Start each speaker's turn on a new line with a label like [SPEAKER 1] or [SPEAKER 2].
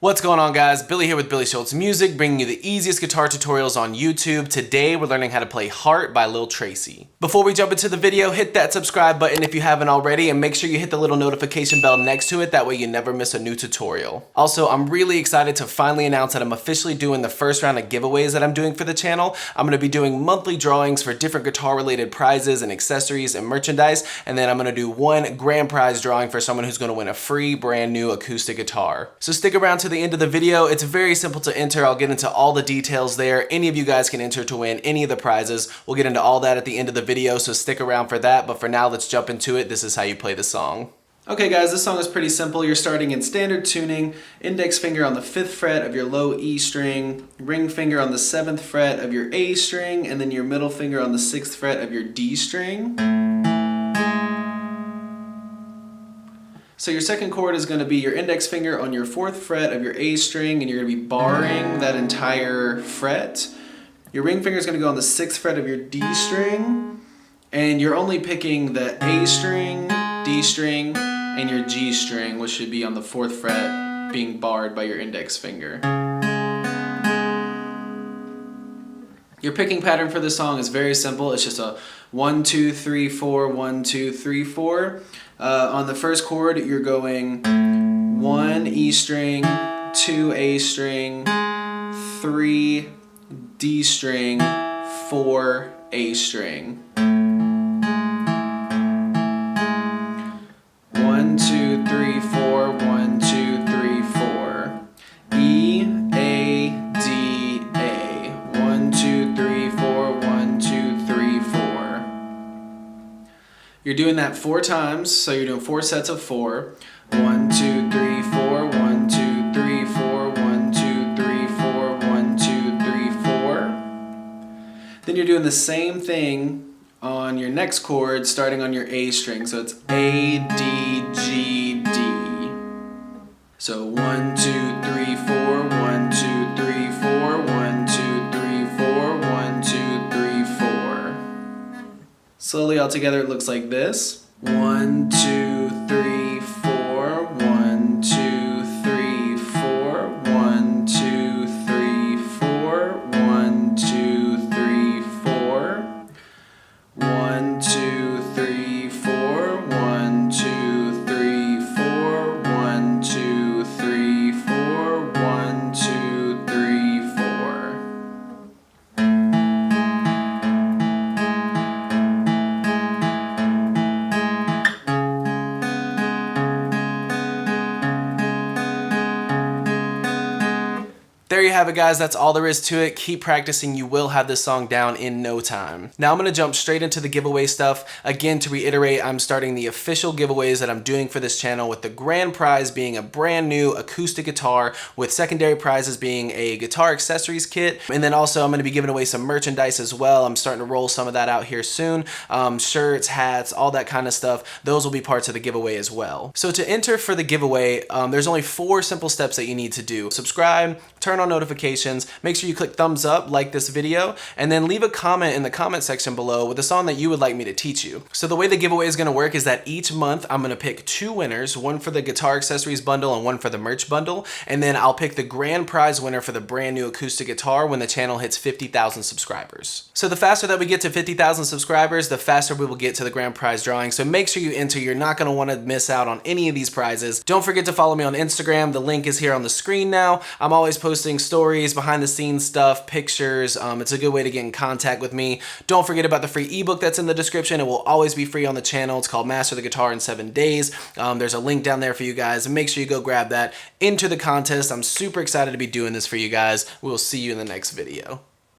[SPEAKER 1] What's going on, guys? Billy here with Billy Schultz Music, bringing you the easiest guitar tutorials on YouTube. Today we're learning how to play Heart by Lil Tracy. Before we jump into the video, hit that subscribe button if you haven't already, and make sure you hit the little notification bell next to it, that way you never miss a new tutorial. Also, I'm really excited to finally announce that I'm officially doing the first round of giveaways that I'm doing for the channel. I'm going to be doing monthly drawings for different guitar related prizes and accessories and merchandise, and then I'm going to do one grand prize drawing for someone who's going to win a free brand new acoustic guitar. So stick around to the end of the video. It's very simple to enter. I'll get into all the details there. Any of you guys can enter to win any of the prizes. We'll get into all that at the end of the video, so stick around for that. But for now, let's jump into it. This is how you play the song. Okay guys, this song is pretty simple. You're starting in standard tuning, index finger on the 5th fret of your low E string, ring finger on the 7th fret of your A string, and then your middle finger on the 6th fret of your D string. So your second chord is going to be your index finger on your 4th fret of your A string, and you're going to be barring that entire fret. Your ring finger is going to go on the 6th fret of your D string, and you're only picking the A string, D string, and your G string, which should be on the 4th fret, being barred by your index finger. Your picking pattern for this song is very simple. It's just a 1, 2, 3, 4, 1, 2, 3, 4. On the first chord, you're going 1 E string, 2 A string, 3 D string, 4 A string. 1, 2, 3, 4, 1, 2, 3, 4. E, A, D, A. 1, 2, 3, 4, 1, 2, 3, 4. You're doing that 4 times, so you're doing 4 sets of 4. 1, 2, 3, 4, 1, 2, 3, 4, 1, 2, 3, 4, 1, 2, 3, 4. Then you're doing the same thing on your next chord, starting on your A string. So it's A, D, G, D. So 1, 2, 3, 4, 1, 2, 3, 4, 1, 2, 3, 4, 1, 2, 3, 4. Slowly all together it looks like this. 1, 2, 3, 4, 1, 2, 3, 4, 1, 2, 3, 4, 1, 2, 3, 4. 1, 2, 3, 4, 1, 2, 3, 4, 1, 2, 3, 4, 1, 2, 3, 4. There you have it, guys. That's all there is to it. Keep practicing. You will have this song down in no time. Now I'm going to jump straight into the giveaway stuff. Again, to reiterate, I'm starting the official giveaways that I'm doing for this channel, with the grand prize being a brand new acoustic guitar, with secondary prizes being a guitar accessories kit. And then also I'm going to be giving away some merchandise as well. I'm starting to roll some of that out here soon. Shirts, hats, all that kind of stuff. Those will be parts of the giveaway as well. So to enter for the giveaway, there's only 4 simple steps that you need to do. Subscribe, turn on notifications, make sure you click thumbs up, like this video, and then leave a comment in the comment section below with a song that you would like me to teach you. So the way the giveaway is going to work is that each month I'm going to pick 2 winners, one for the guitar accessories bundle and one for the merch bundle, and then I'll pick the grand prize winner for the brand new acoustic guitar when the channel hits 50,000 subscribers. So the faster that we get to 50,000 subscribers, the faster we will get to the grand prize drawing. So make sure you enter. You're not going to want to miss out on any of these prizes. Don't forget to follow me on Instagram. The link is here on the screen now. I'm always posting stories, behind the scenes stuff, pictures. It's a good way to get in contact with me. Don't forget about the free ebook that's in the description. It will always be free on the channel. It's called Master the Guitar in 7 Days. There's a link down there for you guys, and make sure you go grab that. Enter the contest. I'm super excited to be doing this for you guys. We'll see you in the next video.